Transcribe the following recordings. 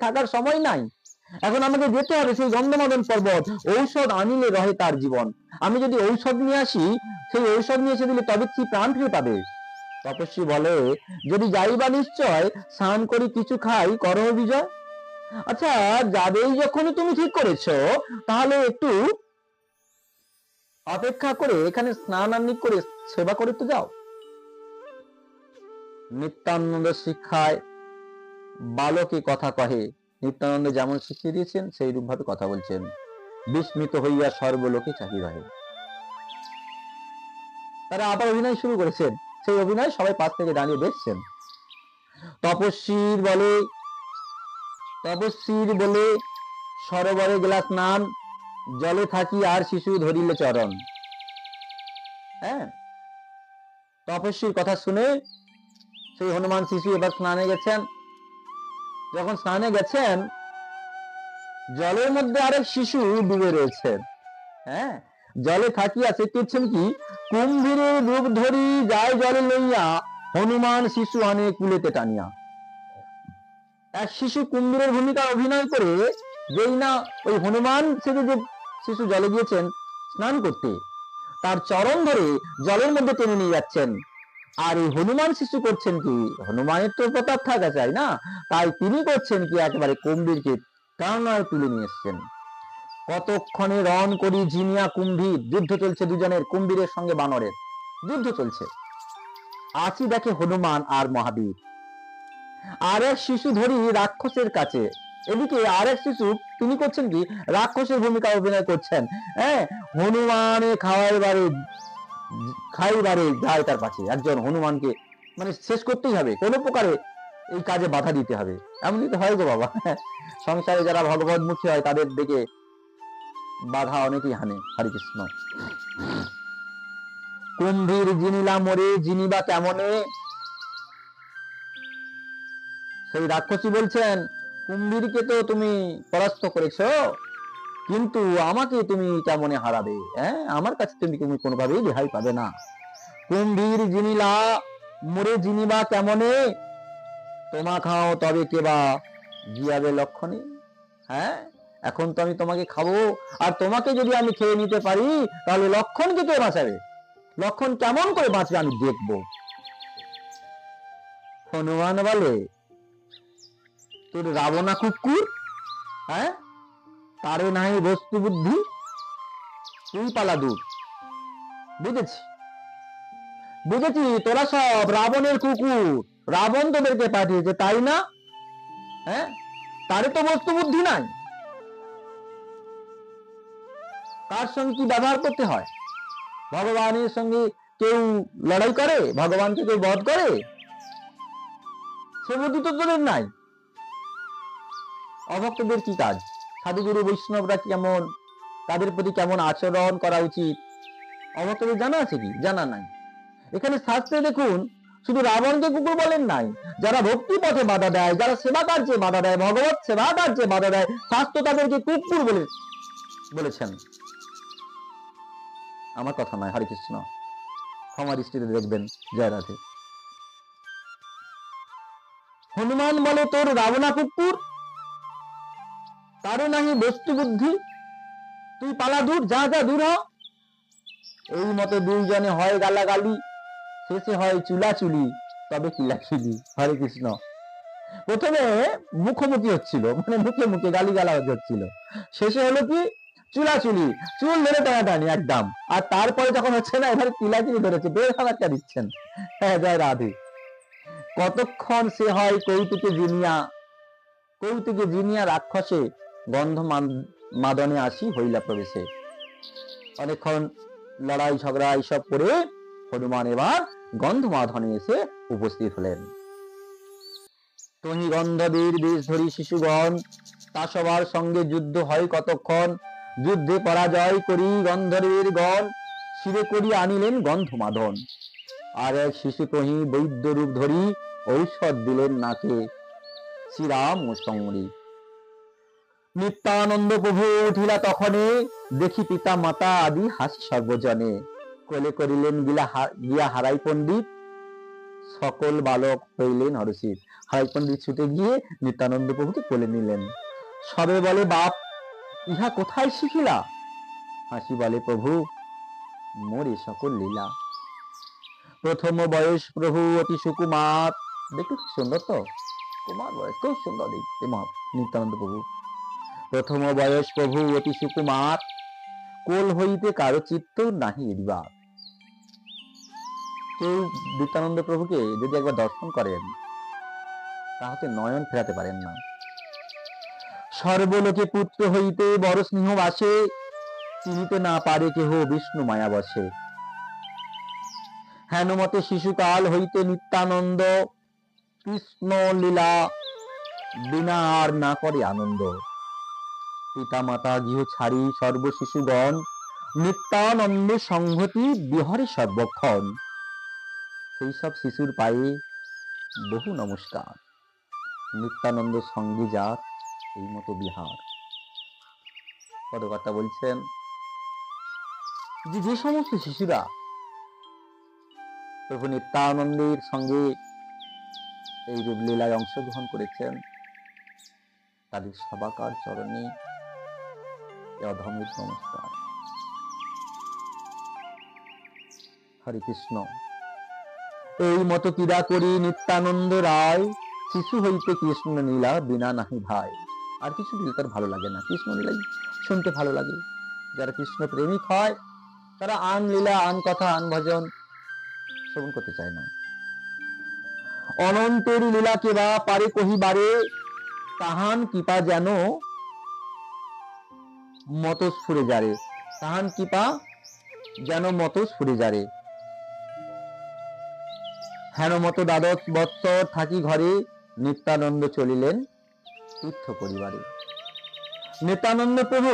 থাকার সময় নাই, এখন আমাকে যেতে হবে সেই গন্ধমাদন পর্বত, ঔষধ আনিলে রহে তার জীবন। আমি যদি ঔষধ নিয়ে আসি, সেই ঔষধ নিয়ে এসে দিলে তবে কি প্রাণ ফিরে পাবে। তপস্বী বলে, যদি যাইবা নিশ্চয়, স্নান করি কিছু খাই, করহ বিজয়। আচ্ছা, যাবেই যখনই তুমি ঠিক করেছো, তাহলে একটু অপেক্ষা করে এখানে স্নান আনি করে সেবা করে তো যাও। নিত্যানন্দ শিক্ষায় বালকে কথা কহে, নিত্যানন্দ যেমন শিখিয়ে দিয়েছেন সেই রূপ ভাবে কথা বলছেন। বিস্মিত হইয়া সর্বলোকে চাহি রহে। তারা আবার অভিনয় শুরু করেছেন, সেই অভিনয় সবাই পাশ থেকে দাঁড়িয়ে দেখছেন। তপস্বীর বলে সরোবরে গেলা স্নান, জলে থাকি আর শিশু ধরিলে চরণ। হ্যাঁ, তপস্বীর কথা শুনে সেই হনুমান শিশু এবার স্নানে গেছেন। যখন স্নানে গেছেন, জলের মধ্যে আরেক শিশু ডুবে রয়েছেন। হ্যাঁ, জলে থাকিয়া সে করছেন কি, কুম্ভীরের রূপ ধরি যায় জলে লইয়া, হনুমান শিশু আনে কুলেতে টানিয়া। এক শিশু কুম্ভীরের ভূমিকা অভিনয় করে, যেই না ওই হনুমান সেজে যে শিশু জলে গিয়েছেন স্নান করতে, তার চরণ ধরে জলের মধ্যে টেনে নিয়ে যাচ্ছেন। আর এই হনুমান শিশু করছেন কি, হনুমানের তো প্রতাপ থাকা চাই না, তাই তিনি করছেন কি, একেবারে কুম্ভীরকে টানায় তুলে নিয়ে এসছেন। কতক্ষণে রণ করি জিনিয়া কুম্ভীর, যুদ্ধ চলছে দুজনের, কুম্ভীরের সঙ্গে বানরের যুদ্ধ চলছে। আছি দেখে হনুমান আর মহাবীর, আর এক শিশু ধরি রাক্ষসের কাছে। এদিকে আর এক শিশু তিনি করছেন কি, রাক্ষসের ভূমিকা অভিনয় করছেন। হ্যাঁ, হনুমানে খাইবারে যায় তার পাশে, একজন হনুমানকে মানে শেষ করতেই হবে, কোনো প্রকারে এই কাজে বাধা দিতে হবে। এমনই তো হয় গো বাবা, সংসারে যারা ভগবতমুখী হয় তাদের দিকে বাধা অনেকেই হানে। হরে কৃষ্ণ। কুম্ভীর জিনিলা মরে, জিনিবা কেমনে। সেই রাক্ষসী বলছেন, কুম্ভীরকে তো তুমি পরাস্ত করেছো, কিন্তু আমাকে তুমি কেমনে হারাবে। হ্যাঁ, আমার কাছে তুমি কোনোভাবেই রেহাই পাবে না। কুম্ভীর জিনিলা মরে, জিনিবা কেমনে, তোমা খাও তবে কেবা জিয়াবে লক্ষণে। হ্যাঁ, এখন তো আমি তোমাকে খাবো, আর তোমাকে যদি আমি খেয়ে নিতে পারি, তাহলে লক্ষণকে কে বাঁচাবে, লক্ষণ কেমন করে বাঁচবে আমি দেখব। হনুমান বলে, তোর রাবণা কুকুর, হ্যাঁ, তারে নাই বস্তু বুদ্ধি, তুই পালা দূর। বুঝেছি বুঝেছি, তোরা সব রাবণের কুকুর, রাবণ তোদেরকে পাঠিয়েছে তাই না। হ্যাঁ, তারে তো বস্তু বুদ্ধি নাই, কার সঙ্গে কি ব্যবহার করতে হয়, ভগবানের সঙ্গে কেউ লড়াই করে, ভগবানকে কেউ বধ করে, সে বুদ্ধি তো তোদের নাই। অভক্তদের কি কাজ, সাধুগুরু বৈষ্ণবরা কেমন, তাদের প্রতি কেমন আচরণ করা উচিত, অভক্তদের জানা আছে কি, জানা নাই। এখানে শাস্ত্রে দেখুন, শুধু রাবণকে কুকুর বলেন নাই, যারা ভক্তি পথে বাধা দেয়, যারা সেবা কার্যে বাধা দেয়, ভগবত সেবা কার্যে বাধা দেয়, শাস্ত্র তাদেরকে কুকুর বলেছেন। আমার কথা নয়, হরে কৃষ্ণ, ক্ষমা দৃষ্টিতে দেখবেন। জয় রাধে। হনুমান বলে, তোর রাবণা কুকুর, তারও নাহি বস্তু বুদ্ধি, তুই পালা দূর, যা যা দূর হ। এই মতো দুইজনে হয় গালাগালি, শেষে হয় চুলাচুলি, তবে কিলাকিলি। হরে কৃষ্ণ। প্রথমে মুখোমুখি হচ্ছিল, মানে মুখে মুখে গালি গালাগালি হচ্ছিল, শেষে হলো কি, চুলাচুলি, চুল ধরে টানাটানি একদম। আর তারপরে যখন হচ্ছে না, এবার কিলাকিলি ধরেছে, বের হালাক্কা দিচ্ছেন। হ্যাঁ, জয় রাধে। কতক্ষণ সে হয় কৌতুকে জিনিয়া রাক্ষসে, গন্ধ মাদনে আসি হইলা প্রবেশে। অনেকক্ষণ লড়াই ঝগড়া এইসব করে হনুমান এবার গন্ধ মাদনে এসে উপস্থিত হলেন। তহি গন্ধবীর বেশ ধরি শিশুগণ, তা সবার সঙ্গে যুদ্ধ হয় কতক্ষণ। যুদ্ধে পরাজয় করি গন্ধর্বের গণ, শিরে করি আনিলেন গন্ধ মাদন। আর এক শিশু তহি বৈদ্য রূপ ধরি, ঔষধ দিলেন নাকে, শ্রীরাম ও সঙ্গী। নিত্যানন্দ প্রভু উঠিলা তখনে, দেখি পিতা মাতা আদি হাসি সর্বজনে। কোলে করিলেন গিয়া হারাই পণ্ডিত, সকল বালক হইলেন হরষিত। হাই পণ্ডিত ছুটে গিয়ে নিত্যানন্দ প্রভুকে কোলে নিলেন। সবে বলে, বাপ ইহা কোথায় শিখিলা? হাসি বলে, প্রভু মোর এ সকল লীলা। প্রথম বয়স প্রভু অতি সুকুমার, দেখতে খুব সুন্দর, তো কুমার বয়স, খুব সুন্দর দেখতে নিত্যানন্দ প্রভু। প্রথম বয়স প্রভু অতি সুকুমার, কোল হইতে কারো চিত্ত নাহি এড়িবার। কেউ নিত্যানন্দ প্রভুকে যদি একবার দর্শন করেন, তাহলে নয়ন ফেরাতে পারেন না। সর্বলোকে পুত্র হইতে বড় স্নেহ বাসে, চিনিতে না পারে কেহ বিষ্ণু মায়া বসে। হেনমতে শিশুকাল হইতে নিত্যানন্দ, কৃষ্ণ লীলা বিনা আর না করে আনন্দ। পিতা মাতা গৃহ ছাড়ি সর্ব শিশুগণ, নিত্যানন্দ সংহতি বিহরে সর্বক্ষণ। সেই সব শিশুর পায়ে বহু নমস্কার, নিত্যানন্দ সঙ্গে যার এই মতো বিহার। পদকর্তা বলছেন যে সমস্ত শিশুরা প্রভু নিত্যানন্দের সঙ্গে এই রূপলীলায় অংশগ্রহণ করেছেন, তাদের সবাকার চরণে অধমিক নমস্কার। হরে কৃষ্ণ। এই মতো ক্রীড়া করি নিত্যানন্দ রায়, শিশু হইতে কৃষ্ণ লীলা বিনা নাহি ভাই। আর কিছু দিলে তার ভালো লাগে না, কৃষ্ণ লীলাই শুনতে ভালো লাগে। যারা কৃষ্ণ প্রেমিক হয়, তারা আন লীলা, আন কথা, আন ভজন শ্রবণ করতে চায় না। অনন্তের লীলা কেবা পারে কহিবারে, তাহান কৃপা যেন মত স্ফুরে যারে। তাহান কৃপা যেন মত স্ফুরে যারে। হেনমত দ্বাদশ বৎসর থাকি ঘরে, নিত্যানন্দ চলিলেন তীর্থ পরিবারে। নিত্যানন্দ প্রভু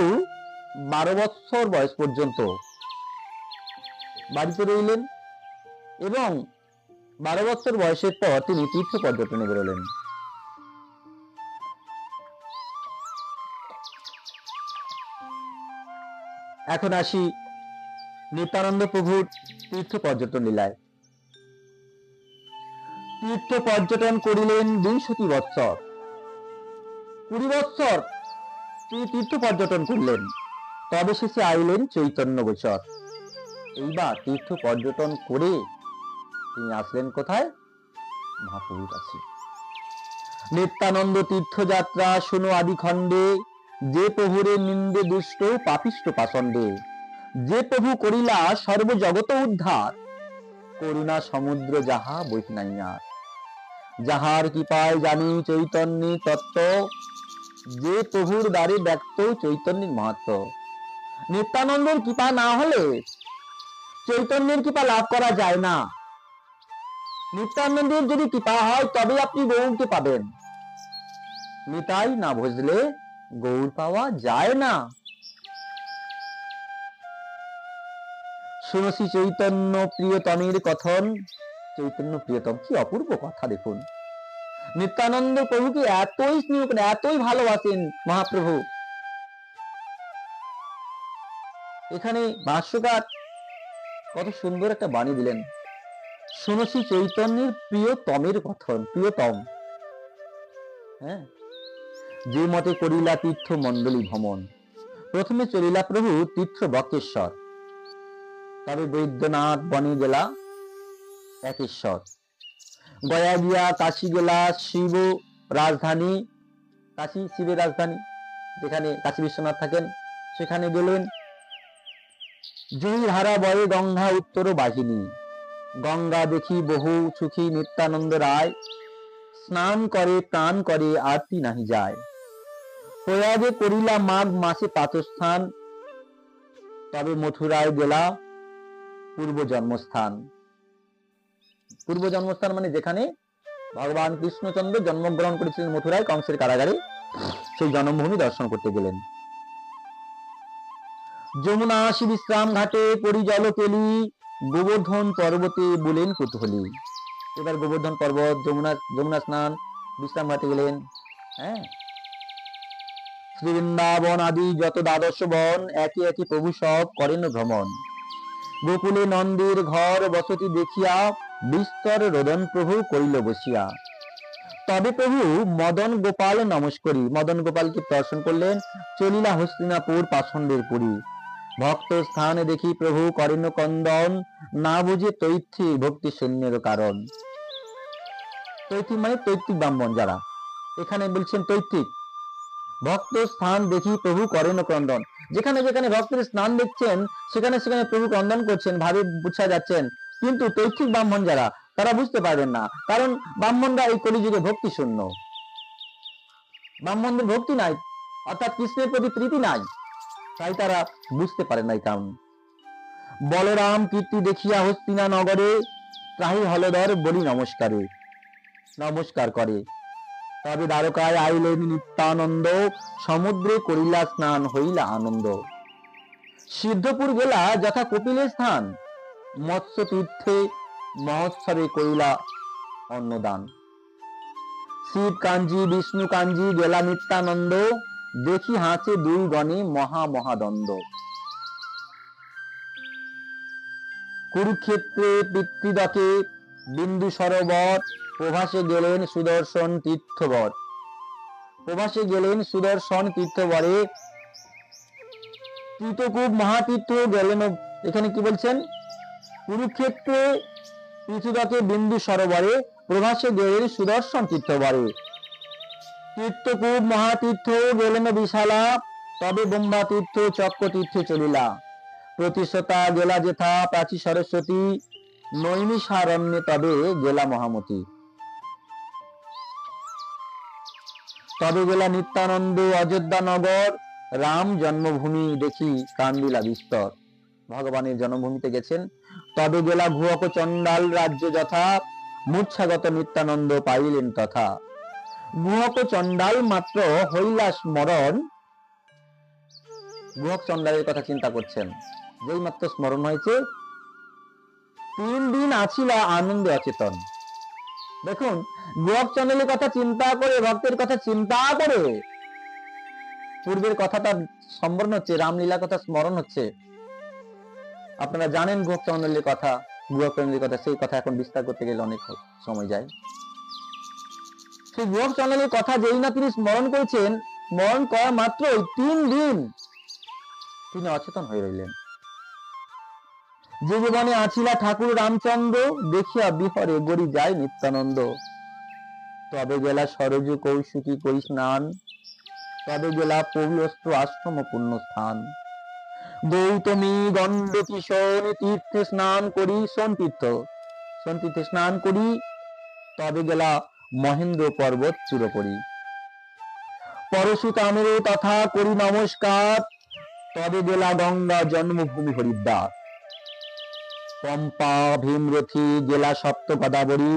12 বৎসর বয়স পর্যন্ত বাড়িতে রইলেন এবং 12 বৎসর বয়সের পর তিনি তীর্থ পর্যটনে বেরোলেন। এখন আসি নিত্যানন্দ প্রভুর তীর্থ পর্যটন লীলায়। তীর্থ পর্যটন করিলেন 20 বৎসর। 20 বৎসর তিনি তীর্থ পর্যটন করলেন, তবে শেষে আইলেন চৈতন্য গোচর। এইবার তীর্থ পর্যটন করে তিনি আসলেন কোথায়? মহাপ্রভুর কাছে। নিত্যানন্দ তীর্থযাত্রা শুনো আদি খণ্ডে, যে প্রভুরে নিন্দে দুষ্ট পাপিষ্ট পাষণ্ডে। যে প্রভু করিলা সর্বজগত উদ্ধার, করুণা সমুদ্র যাহা বহি নাই আর। যাহার কৃপায় জানি চৈতন্যের তত্ত্ব, যে প্রভুর দ্বারে ব্যক্ত চৈতন্যের মাহাত্ম্য। নিত্যানন্দের কৃপা না হলে চৈতন্যের কৃপা লাভ করা যায় না। নিত্যানন্দের যদি কৃপা হয় তবে আপনি গৌরকে পাবেন। নিতাই না বুঝলে গৌর পাওয়া যায় না। শুনছি চৈতন্য প্রিয়তমের কথন। চৈতন্য প্রিয়তম, কি অপূর্ব কথা দেখুন। নিত্যানন্দ প্রভুকে এতই স্নেহ করেন, এতই ভালোবাসেন মহাপ্রভু। এখানে ভাষ্যকার কত সুন্দর একটা বাণী দিলেন। শুনছি চৈতন্যের প্রিয়তমের কথন। প্রিয়তম, হ্যাঁ, যে মতে করিলা তীর্থ মন্ডলী ভ্রমণ। প্রথমে চলিলা প্রভু তীর্থ বক্রেশ্বর, তবে বৈদ্যনাথ বনে গেলা একেশ্বর। গয়া গিয়া কাশী গেলা শিব রাজধানী। কাশী শিবের রাজধানী, যেখানে কাশী বিশ্বনাথ থাকেন, সেখানে গেলেন। জয়ীর বয়ে গঙ্গা উত্তর বাহিনী। গঙ্গা দেখি বহু সুখী নিত্যানন্দ রায়। স্নান করে প্রাণ করে আরতি নাহি যায়। প্রয়াগে করিলা মাঘ মাসে পাতস্থান, তবে মথুরায় গেলা পূর্ব জন্মস্থান। পূর্ব জন্মস্থান মানে যেখানে ভগবান কৃষ্ণচন্দ্র জন্মগ্রহণ করেছিলেন, মথুরায় কংসের কারাগারে, সেই জন্মভূমি দর্শন করতে গেলেন। যমুনা আসি বিশ্রাম ঘাটে পরিজল কেলি। গোবর্ধন পর্বতে বলেন কুতূহলী। এবার গোবর্ধন পর্বত, যমুনা স্নান, বিশ্রাম ঘাটে গেলেন। হ্যাঁ, শ্রী বৃন্দাবন আদি যত দ্বাদশ বন, একে একে প্রভু সব করেন ভ্রমণ। গোকুলে নন্দের ঘর বসতি দেখিয়া, বিস্তর রোদন প্রভু করিল বসিয়া। তবে প্রভু মদন গোপাল নমস্করি, মদন গোপালকে দর্শন করলেন। চলিলা হস্তিনাপুর পাষণ্ডের পুরী, ভক্ত স্থানে দেখি প্রভু করেন কন্দন, না বুঝে তৈথি ভক্তি শূন্যের কারণ। তৈথিক মানে তৈত্বিক ব্রাহ্মণ যারা, এখানে বলছেন তৈত্বিক। ভক্ত স্থান দেখি প্রভু করেন ক্রন্দন, যেখানে যেখানে ভক্তের স্নান দেখছেন সেখানে সেখানে প্রভু ক্রন্দন করছেন, ভাবে বুঝা যাচ্ছেন। কিন্তু তৈত্বিক ব্রাহ্মণ যারা, তারা বুঝতে পারবেন না, কারণ ব্রাহ্মণরা এই কলিযুগে ভক্তি শূন্য, ব্রাহ্মণদের ভক্তি নাই, অর্থাৎ কৃষ্ণের প্রতি প্রীতি নাই, তাই তারা বুঝতে পারে নাই। কারণ বলরাম কীর্তি দেখিয়া হস্তিনা নগরে, ত্রাহি হলধর বলি নমস্কারে, নমস্কার করে। তবে দ্বারকায় আইলেন নিত্যানন্দ, সমুদ্রে করিলা স্নান হইলা আনন্দ। সিদ্ধপুর গেলা যথা কপিলের স্থান, মৎস্য তীর্থে মহোৎসবে করিলা অন্নদান। শিব কাঞ্জি বিষ্ণু কাঞ্জি গেলা নিত্যানন্দ, দেখি হাঁচে দুই গণে মহা মহাদ্বন্দ্ব। কুরুক্ষেত্রে পিতৃদকে বিন্দু সরোবর, প্রভাসে গেলেন সুদর্শন তীর্থবর, প্রভাসে গেলেন সুদর্শন তীর্থবরে। তীর্থকূপ মহাতীর্থ গেলেন, এখানে কি বলছেন, কুরুক্ষেত্রে পৃথুদকে বিন্দু সরোবরে, প্রভাসে গেলেন সুদর্শন তীর্থবরে। তীর্থকূপ মহাতীর্থ গেলেন বিশালা, তবে ব্রহ্মা তীর্থ চক্র তীর্থে চলিলা। প্রতিশতা গেলা যেথা প্রাচী সরস্বতী, নৈমিষারণ্যে তবে গেলা মহামতি। তবে গেলা নিত্যানন্দ অযোধ্যা নগর, রাম জন্মভূমি দেখি কান্দিলা বিস্তর। ভগবানের জন্মভূমিতে গেছেন। তবে গেলা ভুয়ক চণ্ডাল রাজ্য যথা, মূর্ছাগত নিত্যানন্দ পাইলেন তথা। ভুয়ক চণ্ডাল মাত্র হইলা স্মরণ, ভুয়ক চণ্ডালের কথা চিন্তা করছেন, যেই মাত্র স্মরণ হয়েছে 3 দিন আছিলা আনন্দে অচেতন। দেখুন, ভুয়ক চণ্ডালের কথা চিন্তা করে, ভক্তের কথা চিন্তা করে পূর্বের কথাটা স্মরণ হচ্ছে, রামলীলার কথা স্মরণ হচ্ছে। আপনারা জানেন ভুয়ক চণ্ডালের কথা, ভুয়ক চণ্ডালের কথা, সেই কথা এখন বিস্তার করতে গেলে অনেক সময় যায়। সেই ভুয়ক চণ্ডালের কথা যেই না তিনি স্মরণ করেছেন, স্মরণ করা মাত্রই 3 দিন তিনি অচেতন হয়ে রইলেন। যে জীবনে আছিলা ঠাকুর রামচন্দ্র, দেখিয়া বিহরে গড়ি যায় নিত্যানন্দ। তবে গেলা সরজু কৌশিকী করি স্নান, তবে গেলা পবিত্র আশ্রম পুণ্য স্থান। গৌতমী গণ্ড কিশোর তীর্থে স্নান করি, সোন তীর্থে স্নান করি, তবে গেলা মহেন্দ্র পর্বত চূড়পরি। পরশুতামের তথা করি নমস্কার, তবে গেলা গঙ্গা জন্মভূমি হরিদ্বার। পম্পা ভীমরথী গেলা সপ্ত গদাবরী,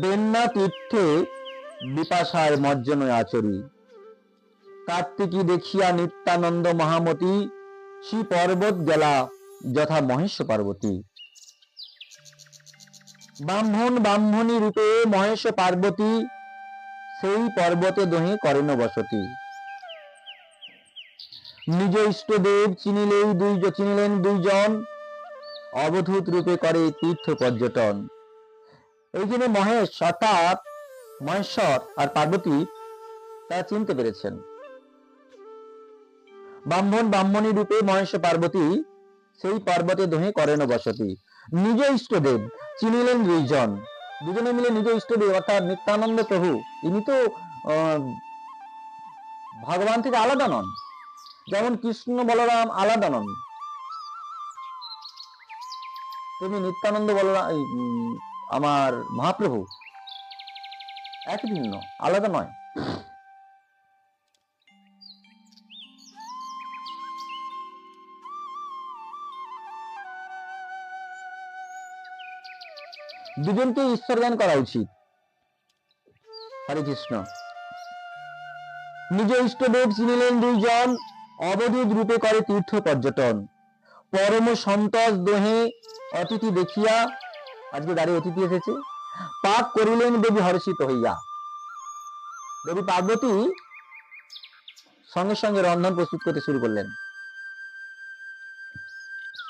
বেন্না তীর্থে বিপাশায় মজ্জন আচরি। কার্তিকী দেখিয়া নিত্যানন্দ মহামতি, শ্রী পর্বত গেলা যথা মহেশ পার্বতী। ব্রাহ্মণ ব্রাহ্মণী রূপে মহেশ পার্বতী, সেই পর্বতে দোহে করেন বসতি। নিজ ইষ্টদেব চিনিলেন দুইজন, অবধূত রূপে করে তীর্থ পর্যটন। এইখানে মহেশ অর্থাৎ মহেশ্বর আর পার্বতী তারা চিনতে পেরেছেন। ব্রাহ্মণ ব্রাহ্মণী রূপে মহেশ পার্বতী, সেই পর্বতে দোহে করেন বসতি। নিজ ইষ্টদেব চিনিলেন দুজনে মিলে নিজ ইষ্টদেব অর্থাৎ নিত্যানন্দ প্রভু, ইনি তো ভগবান থেকে আলাদা নন, যেমন কৃষ্ণ বলরাম আলাদা নন, তুমি নিত্যানন্দ বলরাম আমার মহাপ্রভু একই ভিন্ন, আলাদা নয়। দুজনকে ঈশ্বর জ্ঞান করা উচিত। হরে কৃষ্ণ। নিজ ইষ্টদেব চিনিলেন দুইজন, অবধূত রূপে করে তীর্থ পর্যটন। পরম সন্তোষ দোহে অতিথি দেখিয়া, আজকে দাঁড়িয়ে অতিথি এসেছে, পাক করিলেন দেবী হর্ষিত হইয়া। দেবী পার্বতী সঙ্গে সঙ্গে রন্ধন প্রস্তুত করতে শুরু করলেন।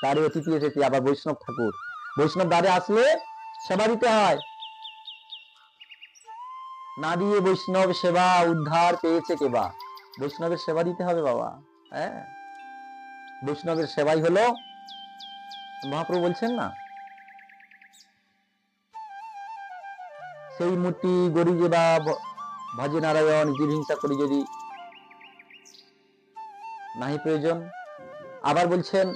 দাঁড়ে অতিথি এসেছে, আবার বৈষ্ণব ঠাকুর, বৈষ্ণব দ্বারে আসলে সেবা দিতে হয়। না দিয়ে বৈষ্ণব সেবা উদ্ধার পেয়েছে কেবা। বৈষ্ণবের সেবা দিতে হবে বাবা। হ্যাঁ, বৈষ্ণবের সেবাই হলো, মহাপ্রভু বলছেন না, সেই মূর্তি গড়ি যে বা ভজে নারায়ণ জীব হিংসা করি যদি নাহি প্রয়োজন। আবার বলছেন,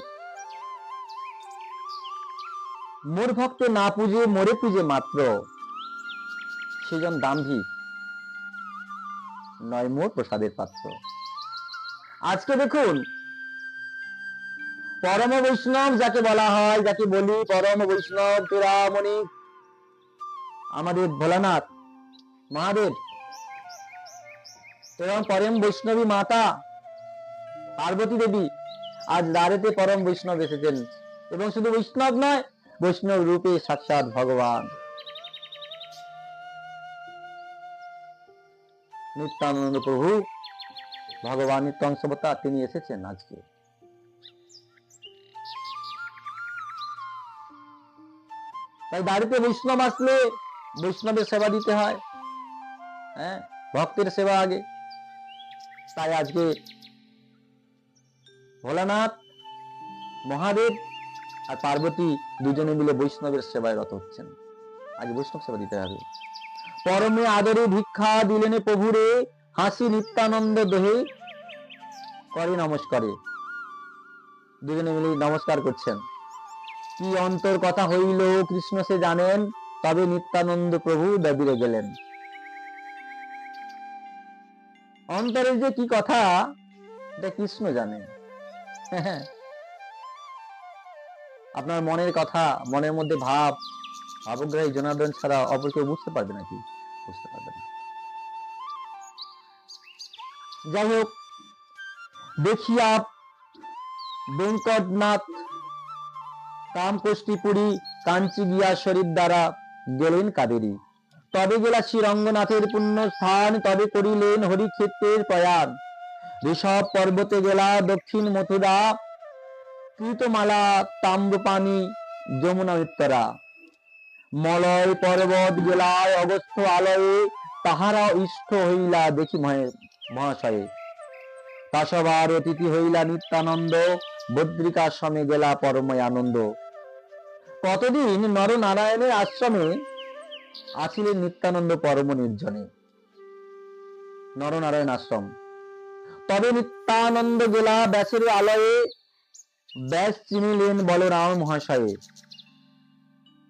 মোর ভক্ত না পুজে মোরে পুজে মাত্র, সেজন দাম্ভিক নয় মোর প্রসাদের পাত্র। আজকে দেখুন, পরম বৈষ্ণব যাকে বলা হয়, যাকে বলি পরম বৈষ্ণব চূড়ামণি আমাদের ভোলানাথ মহাদেব এবং পরম বৈষ্ণবী মাতা পার্বতী দেবী, আজ দ্বারেতে পরম বৈষ্ণব এসেছেন। এবং শুধু বৈষ্ণব নয়, বৈষ্ণব রূপে সাক্ষাৎ ভগবান নিত্যানন্দ প্রভু, ভগবান নিত্যাংশবতা, তিনি এসেছেন আজকে। তাই বাড়িতে বৈষ্ণব আসলে বৈষ্ণবের সেবা দিতে হয়। হ্যাঁ, ভক্তের সেবা আগে। তাই আজকে ভোলানাথ মহাদেব আর পার্বতী দুজনে মিলে বৈষ্ণবের সেবায় রত হচ্ছেন। আগে বৈষ্ণব সেবা দিতে হবে। পরমে আদরে ভিক্ষা দিলেনে প্রভুরে, হাসি নিত্যানন্দ দেহে করে নমস্কারে। দুজনে মিলে নমস্কার করছেন। কি অন্তর কথা হইল কৃষ্ণ সে জানেন, তবে নিত্যানন্দ প্রভু দাবিরে গেলেন। অন্তরের যে কি কথা, এটা কৃষ্ণ জানেন। আপনার মনের কথা, মনের মধ্যে ভাব, ভাবগ্রাহী জনার্দন ছাড়া অপর কেউ বুঝতে পারবে নাকি? বুঝতে পারবে না। যাই হোক, দেখিয়া বেঙ্কটনাথ কামকষ্টিপুরী কাঞ্চি গিয়া শরীর দ্বারা গেলেন কাবেরী। তবে গেলা শ্রীরঙ্গনাথের পুণ্য স্থান, তবে করিলেন হরিক্ষেত্রের প্রয়াণ। ঋষভ পর্বতে গেলা দক্ষিণ মথুরা, কৃতমালা তাম্রপানি যমুনা উত্তরা। মলয় পর্বত গেলায় অগস্ত্য আলয়ে, তাহারা ইষ্ট হইলা দেখি মহাশয়ে। কাশবার অতিথি হইলা নিত্যানন্দ, বদ্রিকাশ্রমে গেলা পরময় আনন্দ। কতদিন নরনারায়ণের আশ্রমে আছিলেন নিত্যানন্দ পরম নির্জনে, নরনারায়ণ আশ্রম। তবে নিত্যানন্দ গেলা ব্যাসের আলয়ে, ব্যাস চিনিলেন বলরাম মহাশয়ে।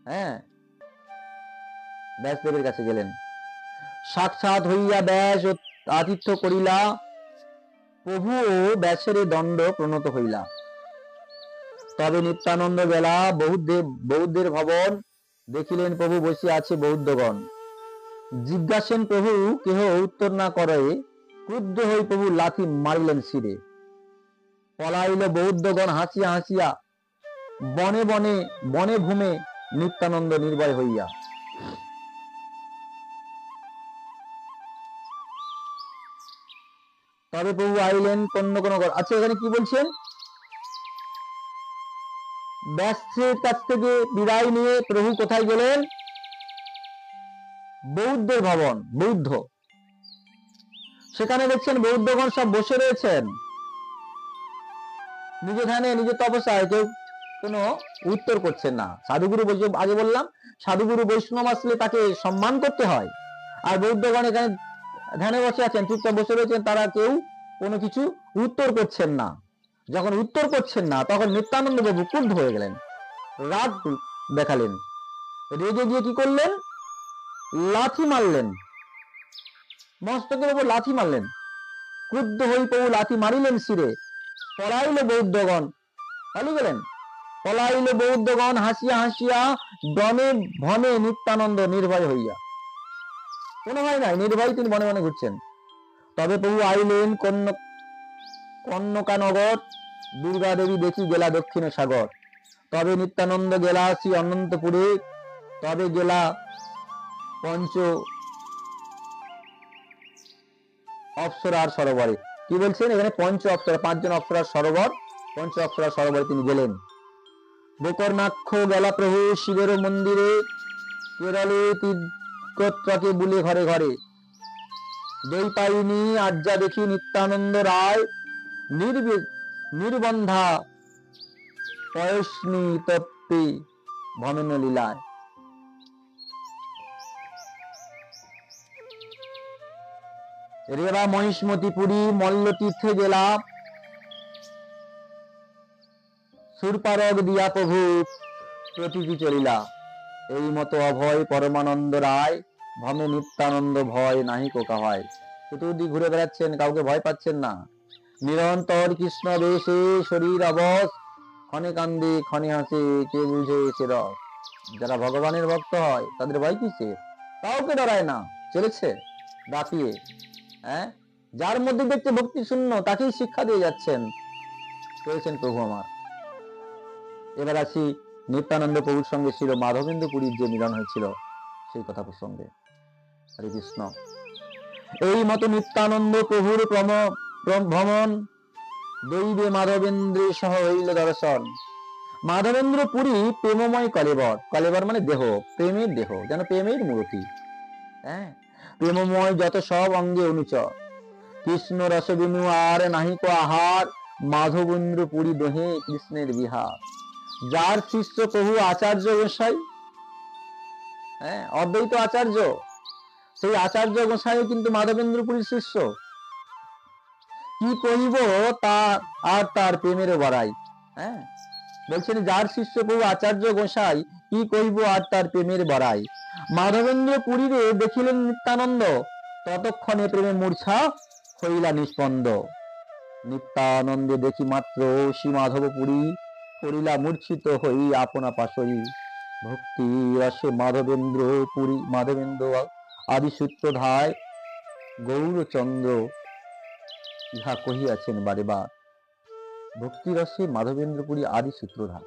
হ্যাঁ, ব্যাসদেবের কাছে গেলেন। সাক্ষাৎ হইয়া ব্যাস আতিথ্য করিলা, প্রভু ও ব্যাসের দণ্ড প্রণত হইলা। তবে নিত্যানন্দ গেলা বৌদ্ধের ভবন, দেখিলেন প্রভু বসে আছে বৌদ্ধগণ। জিজ্ঞাসেন প্রভু, কেহ উত্তর না করে, ক্রুদ্ধ হই প্রভু লাথি মারিলেন শিরে। পলাইল বৌদ্ধগণ হাসিয়া হাসিয়া, বনে বনে বনে ভূমে নিত্যানন্দ নির্ভয় হইয়া। তবে প্রভু আইলেন কোন কোন। আচ্ছা, এখানে কি বলছেন? ব্যাসের কাছ থেকে বিদায় নিয়ে প্রভু কোথায় গেলেন? বৌদ্ধের ভবন, বৌদ্ধ। সেখানে দেখছেন বৌদ্ধগণ সব বসে রয়েছেন নিজে ধ্যানে, নিজে তপস্যায়, কেউ কোনো উত্তর করছেন না। সাধুগুরু, আগে বললাম, সাধুগুরু বৈষ্ণব আসলে তাকে সম্মান করতে হয়। আর বৌদ্ধগণ এখানে ধ্যানে বসে আছেন, চুপচাপ বসে রয়েছেন, তারা কেউ কোনো কিছু উত্তর করছেন না। যখন উত্তর করছেন না, তখন নিত্যানন্দ প্রভু ক্রুদ্ধ হয়ে গেলেন, রাগ দেখালেন। রেগে গিয়ে কি করলেন? লাথি মারলেন, মস্তকের উপর লাথি মারলেন। ক্রুদ্ধ হই প্রভু লাথি মারিলেন শিরে। পলাইল বৌদ্ধগণ, পালিয়ে গেলেন। পলাইল বৌদ্ধগণ হাসিয়া হাসিয়া, বনে ভনে নিত্যানন্দ নির্ভয় হইয়া। কোনো ভয় নাই, নির্ভয় তিনি বনে বনে ঘুরছেন। তবে প্রভু আইলেন কন্যকানগর, দুর্গা দেবী দেখি গেলা দক্ষিণ সাগর। তবে নিত্যানন্দ গেলা শ্রী অনন্তপুরে, তবে গেলা পঞ্চ অপ্সরার সরোবরে। কি বলছেন এখানে? পঞ্চ অপ্সরা, 5 জন অপ্সরার সরোবর, পঞ্চ অপ্সরার সরোবরে তিনি গেলেন। গোকর্ণাক্ষ গেলা প্রভু শিবের মন্দিরে, কেরলে তীর্থকে বুলে ঘরে ঘরে। দৈপায়িনী আজ্ঞা দেখি নিত্যানন্দ রায় নির্বন্ধা পয়স্নি তত্ত্বে ভমেন লীলায়। রেবা মহিষ্মতিপুরী মল্লতীর্থে গেলা, সুরপারগ দিয়া প্রভু প্রতীতি চলিলা। এই মতো অভয় পরমানন্দ রায়, ভমে নিত্যানন্দ ভয় নাহি কোকা হয়। চতুর্দিক ঘুরে বেড়াচ্ছেন, কাউকে ভয় পাচ্ছেন না। নিরন্তর কৃষ্ণ বেশে শরীর অবশ, ক্ষণে কান্দে ক্ষণে হাসে কে বুঝে সে রস। যারা ভগবানের ভক্ত হয় তাদের ভয় কিসে? কাউকে ডরায় না, চলেছে দাপিয়ে। যার মধ্যে দেখতে ভক্তি শূন্য তাকেই শিক্ষা দিয়ে যাচ্ছেন, চলেছেন প্রভু আমার। এবার আসি নিত্যানন্দ প্রভুর সঙ্গে ছিল মাধবেন্দ্র পুরীর যে মিলন হয়েছিল সেই কথা প্রসঙ্গে। হরে কৃষ্ণ। এই মতো নিত্যানন্দ প্রভুর ভ্রমণ, দৈবে মাধবেন্দ্র সহ হইল দর্শন। মাধবেন্দ্র পুরী প্রেমময় কলেবর, কলেবর মানে দেহ, প্রেমের দেহ, যেন প্রেমের মূর্তি। প্রেমময় যত সব অঙ্গে অনুচর, কৃষ্ণ রস বিনু আর নাহিক আহার, মাধবেন্দ্র পুরী দোহে কৃষ্ণের বিহার। যার শিষ্য প্রভু আচার্য গোসাই, অদ্বৈত আচার্য, সেই আচার্য গোসাই কিন্তু মাধবেন্দ্র পুরীর শিষ্য। কি কহিব আর তার প্রেমের বড়াই। বলছেন যার শিষ্য প্রভু আচার্য গোসাই, কি কহিব আর তার প্রেমের বড়াই। মাধবেন্দ্র পুরীরে দেখিলেন নিত্যানন্দ, ততক্ষণে প্রেমে মূর্ছা হইলা নিস্পন্দ। নিত্যানন্দ দেখি মাত্র শ্রী মাধব পুরী, করিলা মূর্ছিত হই আপনা পাশই। ভক্তি রসে মাধবেন্দ্র পুরী, মাধবেন্দ্র আদি সূত্রধায় গৌরচন্দ্র ইহা কহিয়াছেন বারে বার। ভক্তি রসে মাধবেন্দ্র পুরী আদি সূত্রধার।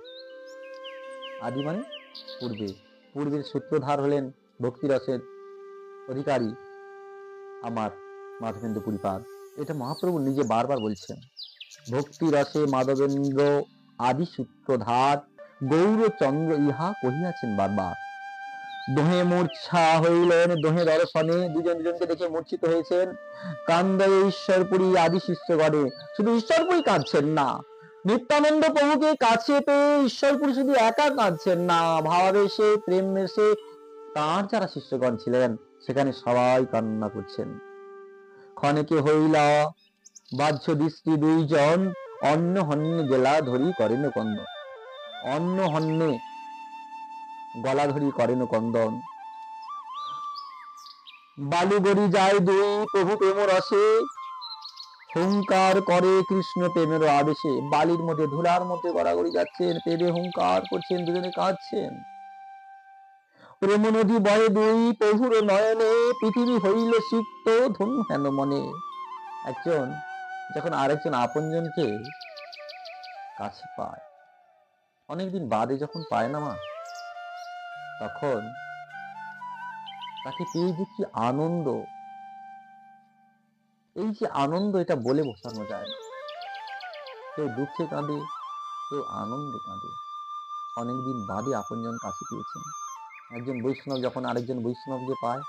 আদি মানে পূর্বে, পূর্বের সূত্রধার হলেন ভক্তি রসের অধিকারী আমার মাধবেন্দ্র পুরী পাদ। এটা মহাপ্রভু নিজে বারবার বলছেন। ভক্তি রসে মাধবেন্দ্র আদি সূত্রধার গৌরচন্দ্র ইহা কহিয়াছেন বারবার। দোহে মূর্ছা হইলেন দোহে দর্শনে, দুজন দুজনকে দেখে মূর্ছিত হয়েছেন। কান্দে ঈশ্বরপুরী আদি শিষ্যগণে, শুধু ঈশ্বরপুরী কাঁদছেন না, নিত্যানন্দ প্রভুকে কাছে পেয়ে ঈশ্বরপুরী শুধু একা কাঁদছেন না, ভাবাবেশে প্রেম মেশে তাঁর যারা শিষ্যগণ ছিলেন সেখানে সবাই কান্না করছেন। ক্ষণেকে হইলা বাহ্য দৃষ্টি দুইজন, অন্য হন্যে গেলা ধরি করেন কন্দন। অন্য হন্যে গলা ধরি করেন কন্দন। বালুগড়ি যায় দুই প্রভু প্রেম রসে, হুঙ্কার করে কৃষ্ণ প্রেমের আবেশে। বালির মধ্যে ধুলার মধ্যে গড়াগড়ি যাচ্ছেন, প্রেমে হুঙ্কার করছেন, দুজনে কাঁদছেন। প্রেম নদী বয়ে দুই প্রভুর নয়নে, পৃথিবী হইল সিক্ত ধন্য হেন মনে। একজন যখন আরেকজন আপনজনকে কাছে পায়, অনেকদিন বাদে যখন পায় না মা, তখন তাকে পেয়ে যে কি আনন্দ, এই যে আনন্দ এটা বলে বোঝানো যায় না। কেউ দুঃখে কাঁদে, কেউ আনন্দে কাঁদে। অনেকদিন বাদে আপনজন কাছে পেয়েছেন। একজন বৈষ্ণব যখন আরেকজন বৈষ্ণবকে পায়,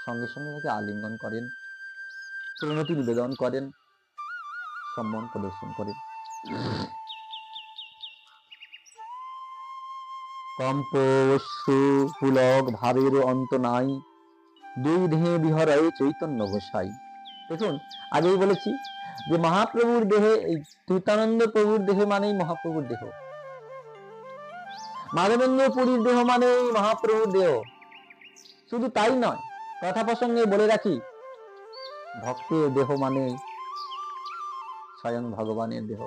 সঙ্গে সঙ্গে তাকে আলিঙ্গন করেন, প্রণতি নিবেদন করেন, সম্মান প্রদর্শন করেন। কম্প অশ্রু পুলক ভাবের অন্ত নাই, দুই দেহে বিহরায় চৈতন্য গোসাই। দেখুন, আগেই বলেছি যে মহাপ্রভুর দেহে, এই নিত্যানন্দ প্রভুর দেহে মানেই মহাপ্রভুর দেহ, মাধবেন্দ্র পুরীর দেহ মানেই মহাপ্রভুর দেহ। শুধু তাই নয়, কথা প্রসঙ্গে বলে রাখি, ভক্তের দেহ মানে স্বয়ং ভগবানের দেহ।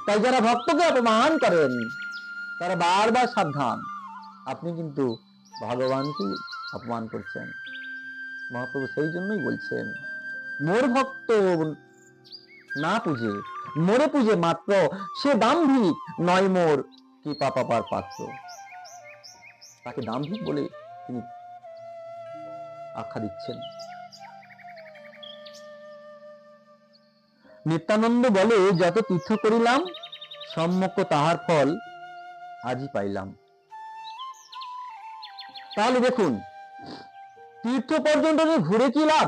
তাই যারা ভক্তকে অপমান করেন তারা বারবার সাবধান, আপনি কিন্তু ভগবানকে অপমান করছেন। মহাপ্রভু সেই জন্যই বলছেন, মোর ভক্ত না পুজে, মোরে পুজে মাত্র, সে দাম্ভিক নয় মোর কৃপা পাবার পাত্র। তাকে দাম্ভিক বলে তিনি আখ্যা দিচ্ছেন। নিত্যানন্দ বলে, যত তীর্থ করিলাম সম্যক তাহার ফল আজই পাইলাম। তাহলে দেখুন, তীর্থ পর্যন্ত ঘুরে কি লাভ?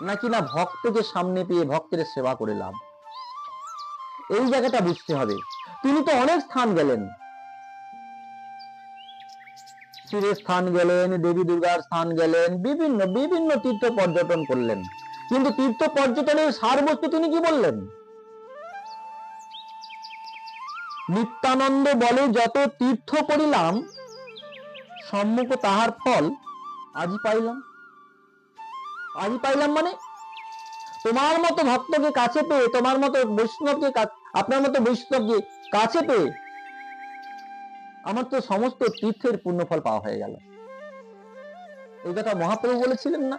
নাকি না ভক্তকে সামনে পেয়ে ভক্তের সেবা করে লাভ? এই জায়গাটা বুঝতে হবে। তিনি তো অনেক স্থান গেলেন, শিবের স্থান গেলেন, দেবী দুর্গার স্থান গেলেন, বিভিন্ন বিভিন্ন তীর্থ পর্যটন করলেন, কিন্তু তীর্থ পর্যটনের সারবস্তু তিনি কি বললেন? নিত্যানন্দ বলে, যত তীর্থ করিলাম সম্মুখ তাহার ফল আজি পাইলাম। আজি পাইলাম মানে তোমার মতো ভক্তকে কাছে পেয়ে, তোমার মতো বৈষ্ণবকে, আপনার মতো বৈষ্ণবকে কাছে পেয়ে আমার তো সমস্ত তীর্থের পুণ্যফল পাওয়া হয়ে গেল। এই কথা মহাপ্রভু বলেছিলেন না?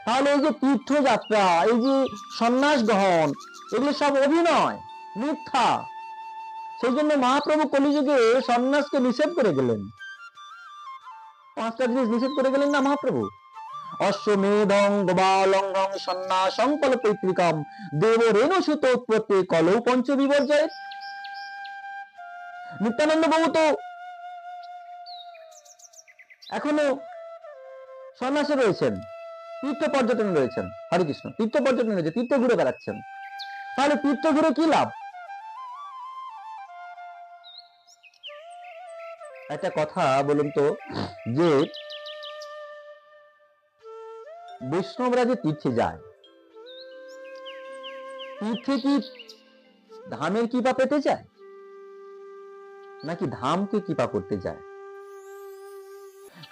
তাহলে এই যে তীর্থযাত্রা, এই যে সন্ন্যাস গ্রহণ, এগুলো সব অভিনয়, মিথ্যা। সেই জন্য মহাপ্রভু কলিযুগে সন্ন্যাসকে নিষেধ করে গেলেন। 5টা জিনিস নিষেধ করে গেলেন না মহাপ্রভু? অশ্বমেধং গোপালঙ্গং সন্ন্যাসং কল্পৈত্রিকম দেব রেণু সুত প্রত্যে কলৌ পঞ্চ বিবর্জয়। নিত্যানন্দ বাবু তো এখনো সন্ন্যাসে রয়েছেন, তীর্থ পর্যটনে রয়েছেন। হরে কৃষ্ণ, তীর্থ পর্যটনে রয়েছে, তীর্থ ঘুরে বেড়াচ্ছেন। তাহলে তীর্থ ঘুরে কি লাভ? একটা কথা বলুন তো, যে বৈষ্ণবরা যে তীর্থে যায়, তীর্থে কি ধামের কৃপা পেতে যায়, নাকি ধামকে কৃপা করতে যায়?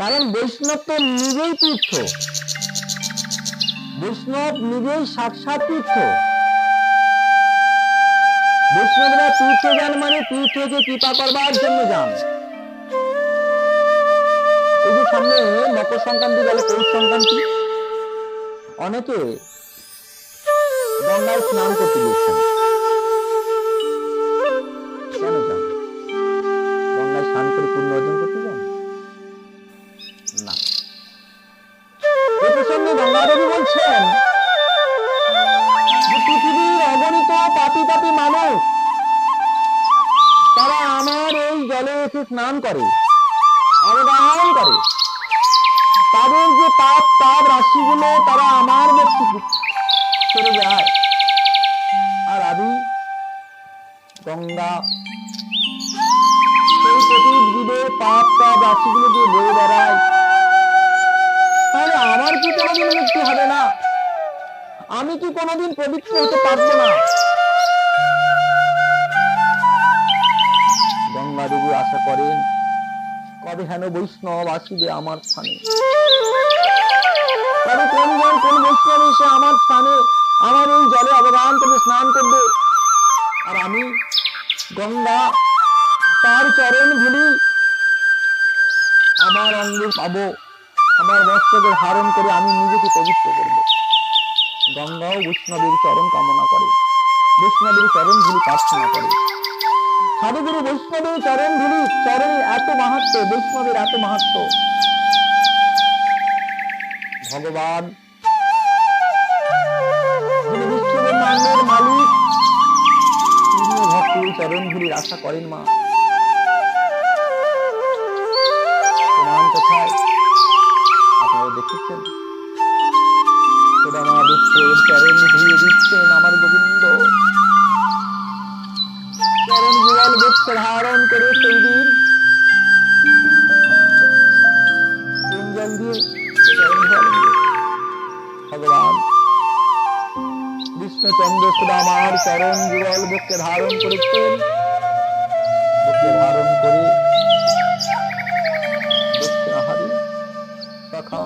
কারণ বৈষ্ণব তো নিজেই তীর্থ, বৈষ্ণব নিজেই সাক্ষাৎ তীর্থ। বৈষ্ণবরা তীর্থে যান মানে তীর্থকে কৃপা করবার জন্য যান। এই যে সামনে মকর সংক্রান্তি গেল, পৌষ সংক্রান্তি, অনেকে গঙ্গায় স্নান করতে গিয়েছেন। কেন যান? গঙ্গায় স্নান করে পুণ্য অর্জন করতে যান না। এ প্রসঙ্গে গঙ্গাদেবী বলছেন যে পৃথিবীর অগণিত পাপী তাপী মানুষ, তারা আমার এই জলে এসে স্নান করে, অবগাহন করে, তাদের যে পাপ রাশিগুলো তারা আমার মধ্যে চলে যায়। আর আমি গঙ্গা সেই প্রতি জীবের পাপ রাশিগুলো দিয়ে বয়ে বেড়ায়। তাহলে আমার কি কোনোদিন মুক্তি হবে না? আমি কি কোনোদিন পবিত্র হতে পারবো না? গঙ্গা দেবী আশা করেন কবে হেন বৈষ্ণব আসিবে আমার স্থানে, তবে কোন বৈষ্ণব এসে আমার স্থানে আমার এই জলে অবগাহন করবে, স্নান করবে, আর আমি গঙ্গা তার চরণ ধুলি আমার অঙ্গে পাবো, আমার বস্ত্রকে ধারণ করে আমি নিজেকে পবিত্র করব। গঙ্গাও বৈষ্ণবের চরণ কামনা করে, বৈষ্ণবের চরণ ধুলি প্রার্থনা করে। সাধুগুরু বৈষ্ণবের চরণ ধুলি, চরণের এত মাহাত্ম্য, বৈষ্ণবের এত মাহাত্ম্য। ভগবান যিনি বিশ্বব্রহ্মাণ্ডের মালিক, তিনি ভক্তের চরণ ধুলির আশা করেন। মা প্রমাণ কোথায়? আপনারা দেখেছেন, সুদামা বিপ্রের চরণ ধুয়ে দিচ্ছেন আমার গোবিন্দ। চরণ যুগল বৃক্ষ ধারণ করে সেই দিন জল দিয়ে চরণ ধোয়ালেন ভগবান কৃষ্ণচন্দ্র। সুদামার চরণ যুগল বৃক্ষে ধারণ করেছেন, বৃক্ষে ধারণ করে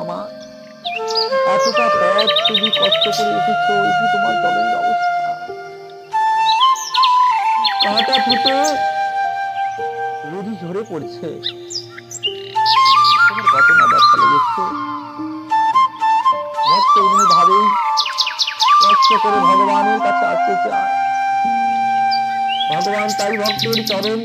আমার এতটা পথ তুমি কষ্ট করে এসেছো, এটি তোমার চরণের অবস্থা। কাঁটা ফুটে রুধি ঝরে পড়ছে, তোমার কত না ব্যথা লেগেছে। ভক্ত এমনি ভাবেই কষ্ট করে ভগবানের কাছে আসতে চায়, ভগবান তাই ভক্তের চরণ